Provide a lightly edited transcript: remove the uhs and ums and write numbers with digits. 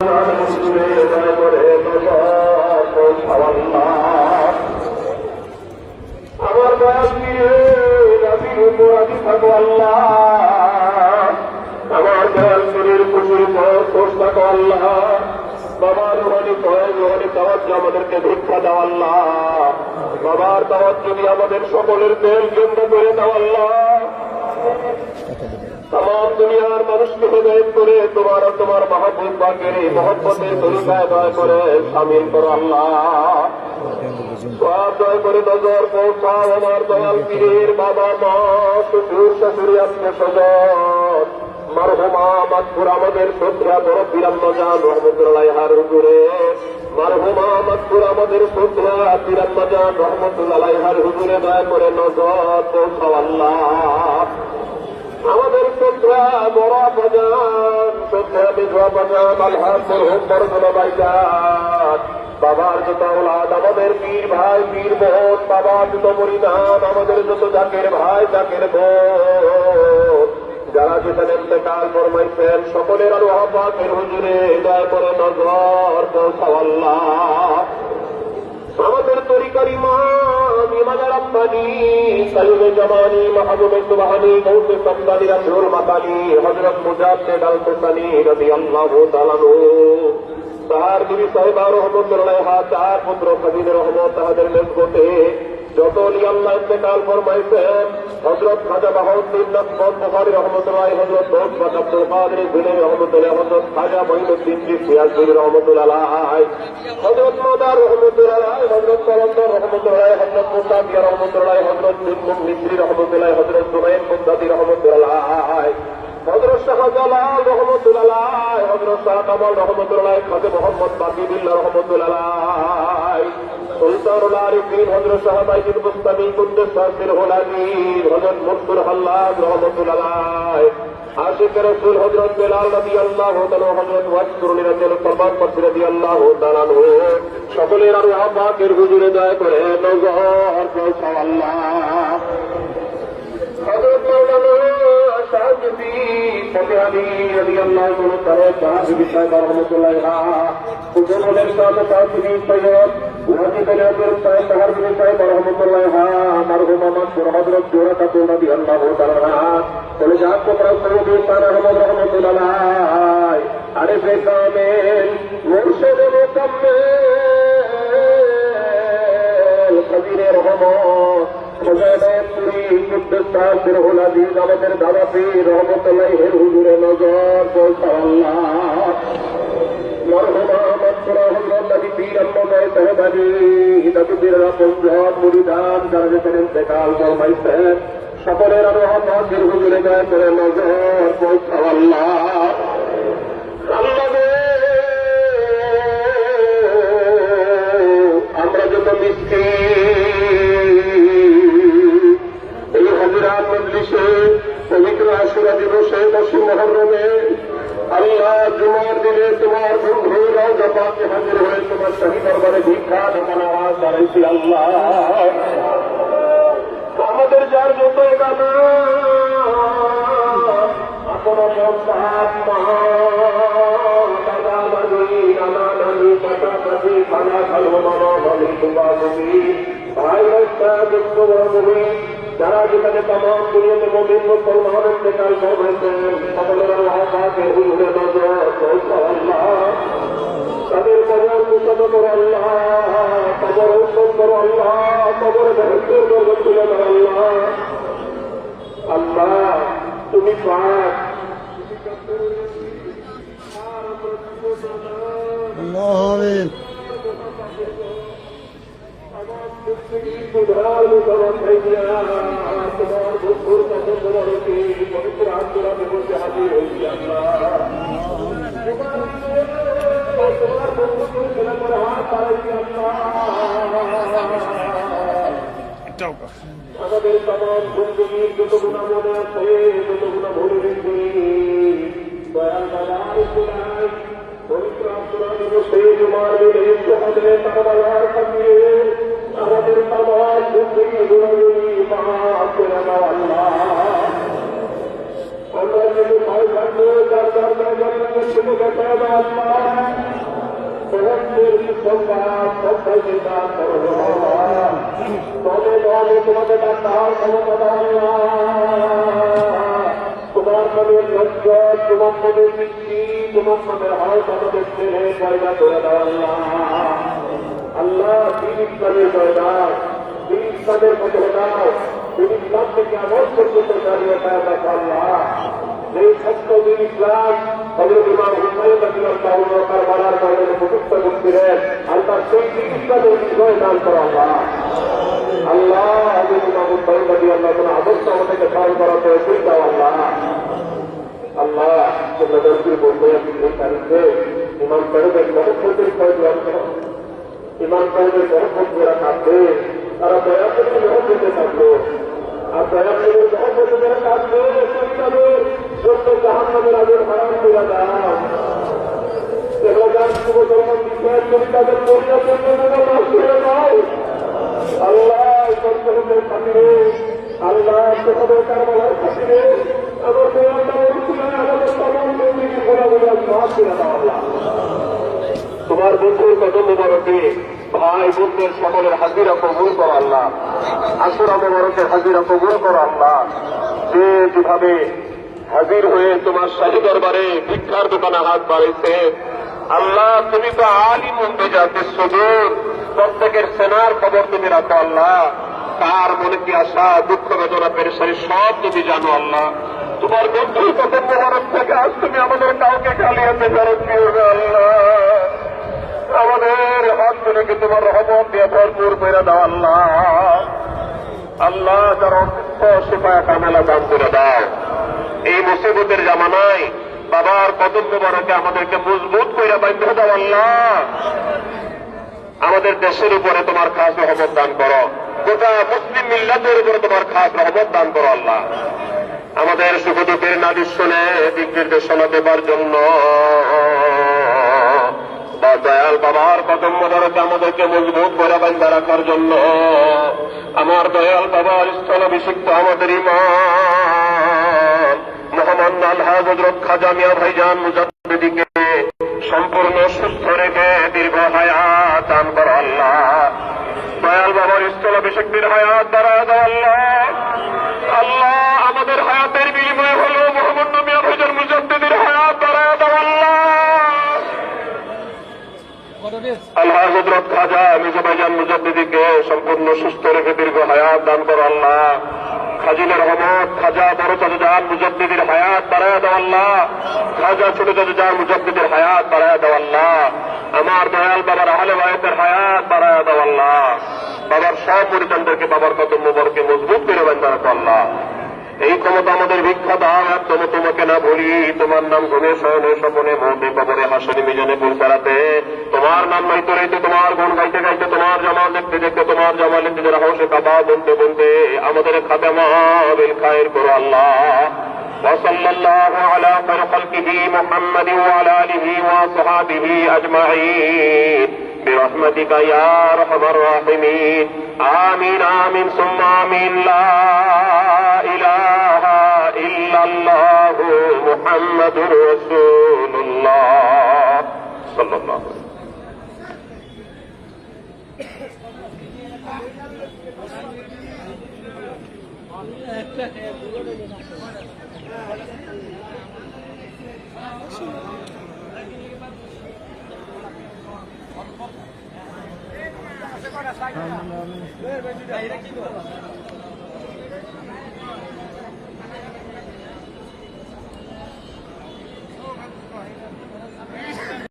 আমার দয়াল দিয়ে নবীর উপর আমি থাকো আল্লাহ, আমার দয়াল পীরের খুশির পর খোঁজ থাকো আল্লাহ, বাবার রোহানি ফয়েজ রোহানি তাওয়াজ্জুহ আমাদেরকে ভিক্ষা দাও আল্লাহ, বাবার তাওয়াজ্জুহ দিয়ে আমাদের সকলের তেল কেন্দ্র করে দাও আল্লাহ। तमाम दुनियार মানুষকে হেদায়েত করে তোমার আর তোমার মাহবুব পাকের মহব্বতের তরিকায় দয়া করে শামিল করো আল্লাহ। সব দয়া করে নজর পৌঁছাও আমার দয়াল পীরের বাবা মা শ্বশুর শাশুড়ি আত্মীয় স্বজন মারহুমা মাতপুর আমাদের শ্রদ্ধা মুরব্বী আম্মাজান রহমতুল্লাহ হার হুজুরে, মারহুমা মাতপুর আমাদের শ্রদ্ধা পীর আম্মাজান রহমতুল্লাহ হার হুজুরে দয়া করে নজর পৌঁছাও আল্লাহ। আমাদের শ্রদ্ধা বড় বাজান শ্রদ্ধা বিধবা বাজান আলহাজ মরহুম বরগুনা ভাইজান, বাবার যত ওলাদ আমাদের পীর ভাই পীর বোন, বাবার যত মুরিদান আমাদের যত জাকের ভাই জাকের বোন, যারা যেখানে ইন্তেকাল ফরমাইছেন সকলের আল্লাহ পাকের হুজুরে দয়া করে নজর পৌঁছাও আল্লাহ। আমাদের তরিকার ইমাম ইমানের আব্বানি সালিমে জামানি মাহবুবে সুবহানি গৌসে সামদানি রাসূল মাতানি হযরত মুজাদ্দিদ আল হুসাইনি রাদিয়াল্লাহু তাআলা আনহু তার বিবি সাহেবা রহমতুল্লাহ চার পুত্র খাদিজা রহমত তাদের মেজবতে যত আল্লাহ ইন্তেকাল ফরমাইছেন হযরত খাজা বাহাউদ্দিন নকশবন্দ বুখারী রহমতুল্লাহ, হযরত দৌলত আব্দুল কাদের জিলানী রহমতুল্লাহ, হযরত খাজা মঈনুদ্দিন চিশতি রহমতুল্লাহ, হযরত মাদার রহমতুল্লাহ, হযরত কলন্দর রহমতুল্লাহ, হযরত মুসা মিয়া রহমতুল্লাহ, হযরত জুলমুন মিসরি রহমতুল্লাহ, হযরত সুমাইন মুদ্দাতি রহমতুল্লাহ, হযরত শাহজালাল রহমতুল্লাহ, হযরত শাহ কামাল রহমতুল্লাহ, খাজা মোহাম্মদ বাকিবিল্লাহ রহমতুল্লাহ, সুলতানুল আরিফিন হযরত শাহ বাইতুল মুস্তামি কুদ্দুস সিরহুল আযীম, হযরত মুনসুর হাল্লাজ রহমতুল্লাহ, আশিক রাসূল হযরত বেলাল রাদিয়াল্লাহু তাআলা, হযরত ওয়াসকুরুল রাদিয়াল্লাহু সালমান ফারসি রাদিয়াল্লাহু তাআলা আনহু সকলের আল্লাহ পাকের হুজুরে দয়া করে নজর পৌঁছাও আল্লাহ। হযরত মাওলানা শাহজি ফতেহ আলী রাদিয়াল্লাহু তাআলা সাহেব সাহেব রহমাতুল্লাহ হুজুরের সাথে সাথী সৈয়দ ওয়াজিদ আলী সাহেব তাহারবি সাহেব রহমাতুল্লাহ মারহুমা মাতপুর হযরত জোরা খাতুন রাদিয়াল্লাহু তাআলা বলে যাক তোমরা সৈয়দ ইসমাইল আহমদ রহমাতুল্লাহ আরিফে কামেল মুর্শিদ মুকাম্মেল কবিরে রহমত আমাদের দাদা পীর রহমতুল্লাহ হুজুরে নজর পৌঁছাও আল্লাহ। মরহুমা মাতপুরা হযরত নবী পীর আম্মাজান সাহেবানী নবীরা পঞ্জাব মুরিদান যারা যেখানে ইন্তেকাল ফরমাইছেন সকলের আল্লাহ পাকের হুজুরে দয়া করে নজর পৌঁছাও আল্লাহ। আল্লাহ আমরা যত পবিত্র আশুরা দিবসে 10 মুহররমে আল্লাহ জুমার দিনে তোমার বন্ধু রওজা পাকে হাজির হয়ে তোমার শাহী দরবারে ভিক্ষা দান আওয়াজ দাঁড়াইছি আল্লাহ। আমাদের যার যত গানা আপন সাপ মা দাদা দাদি নানা নানি কাকা কাকি খানা খালো মামা মামি তোমা তুমি ভাই বাচ্চা দুঃখ বড় যারা যেখানে তামাম দুনিয়াতে মুমিন মুসলমান ইন্তেকাল করেছেন সকলের আল্লাহ পাকের হুজুরে নজর পৌঁছাও আল্লাহ। তাদের কবর মুসাদ করো আল্লাহ, কবর উত্তম করো আল্লাহ, কবর বেহেশতের দরজা খুলে দাও আল্লাহ। আল্লাহ তুমি পাক আমিন। তোমার বন্ধুর কাছে তোমার পবিত্র আত্মরা বসে হাজির হয়েছি আল্লাহ। তোমার বন্ধুর ছেলে করে হাত পাড়াইছি আল্লাহ। আমাদের তামাম বন্ধুগীর যত গুণা মনে আছে যত গুণা ভরে রেখে দয়াল বাবার উপরায় পবিত্র আত্মরা দিবসে জুমার দিনে সহজে তার বাবার কাছে আমাদের তামাম বন্ধুগীর গুণাগুলি মাফ করে দাও আল্লাহ। আমরা যদি ভয় থাকলে তার দরকার শুনে দেখা দাও আল্লাহ। সংবাদ সত্যই চিন্তান করো তবে দলে তোমাদের ডাক্তার ক্ষমতা দাও তোমার নামের লজ্জ তোমার নামের বৃষ্টি তোমার নামের হয়তো আমাদের ছেলে পয়দা করে দাও আল্লাহ দিন ইসলামের পয়দা দিন ইসলামের মতো দাও দিন ইসলাম থেকে আমার পর্যন্ত দাঁড়িয়ে পয়দা আল্লাহ এই সত্য দিন ইসলাম হযরত ইমাম হুসাইন রাদিয়াল্লাহু তাআলা বলার কারণে প্রতিষ্ঠা করছিলেন আল্লাহ সেই দিন ইসলামের বিজয় দান করো আল্লাহ হযরত ইমাম হুসাইন রাদিয়াল্লাহু তাআলা আদর্শ আমাদেরকে স্মরণ করা তৌফিক দাও আল্লাহ তোমাদেরকে বলতে এই তারিখে ইমাম সাহেবের মহব্বতের প্রয়োজন ইমাম সাহেবের মহব্বত যারা থাকবে তারা দয়া করে মহব্বতে থাকলো আর দয়া করে মহব্বতে যারা থাকবে তাদের জন্য জাহান্নামের আগুন হারাম করে দাও তাদের পরিচয় আল্লাহ সন্তানদের খাতিরে আল্লাহ তোমাদের কারবালার খাতিরে তোমার বন্ধুর কত মুবারকে ভাই বন্ধুর সকলের হাজিরা কবুল করো আল্লাহ আশুরা মুবারকের হাজিরা কবুল করো আল্লাহ যে যেভাবে হাজির হয়ে তোমার শাহী দরবারে ভিক্ষার দোকানে হাত বাড়িয়েছে আল্লাহ তুমি তো আলিমুন বিজাতি সুদূর প্রত্যেকের সেনার খবর তুমি রাখো আল্লাহ কার মনে কি আশা দুঃখ বেদনা পেরেশানি সব তুমি জানো আল্লাহ তোমার বন্ধুর কত মোবারক থেকে আজ তুমি আমাদের কাউকে খালিয়াতে ফেরত দিও আল্লাহ আমাদের হাত থেকে তোমার রহমত দিয়ে ভরপুর করে দাও আল্লাহ আল্লাহ যার অসুস্থ সেপায়া কামেলা দান করে দাও এই মুসিবতের জামানায় বাবার কদম মোবারকে আমাদেরকে মজবুত করে বাধ্য দাও আল্লাহ আমাদের দেশের উপরে তোমার খাস রহমত দান করো গোটা মুসলিম মিল্লাতের উপরে তোমার খাস রহমত দান করো আল্লাহ আমাদের সুখ দুঃখের নাদিশনে দিক নির্দেশনা দেবার জন্য বা দয়াল বাবার কদম মোবারকে আমাদেরকে মজবুত করে বান্ধা রাখার জন্য আমার দয়াল বাবার স্থলাভিষিক্ত আমাদের ইমাম মোহাম্মদ আলহাজ হযরত খাজা মিয়া ভাইজান মুজাদ্দিদকে সম্পূর্ণ সুস্থ রেখে দীর্ঘ হায়াত দান করো আল্লাহ দয়াল বাবার স্থলাভিষিক্তের হায়াত দ্বারা দাও আল্লাহ আল্লাহ আমাদের হায়াতের বিনিময় হল মোহাম্মদ মিয়া ভাইজান মুজাদ্দিদের হায়াত দ্বারা দাও আল্লাহ আল্লাহ হযরত খাজা মির্জা ভাইজান মুজাদ্দিদকে সম্পূর্ণ সুস্থ রেখে দীর্ঘ হায়াত দান করো আল্লাহ খাজিলের রহমত খাজা বড় চাচা মুজাদ্দিদের হায়াত বাড়ায় দাও আল্লাহ খাজা ছোট চাচা মুজাদ্দিদের হায়াত বাড়ায় দাও আল্লাহ আমার দয়াল বাবার আহলে বায়তের হায়াত বাড়ায় দাও আল্লাহ বাবার সব পরিজনদেরকে বাবার কদম মোবারকে মজবুত করে বান্ধা রাখো আল্লাহ এই ক্ষমতা আমাদের ভিক্ষা দাও একদম তোমাকে না ভুলি তোমার নাম ঘুমে শয়নে স্বপনে মধ্যে কবরে হাসনে মিজানে ভুল করাতে তোমার নাম নয়তো রইতে তোমার গুণ গাইতে গাইতে তোমার জামাল দেখতে দেখতে তোমার জামাল নিজের হাউসে কাবা বলতে বলতে আমাদের খাতেমা বিল খায়ের করো আল্লাহ وصلى الله على خير خلقه محمد وعلى آله وصحابه أجمعين برحمتك يا أرحم الراحمين آمين آمين ثم آمين لا إله إلا الله محمد رسول الله صلى الله عليه وسلم Amin amin.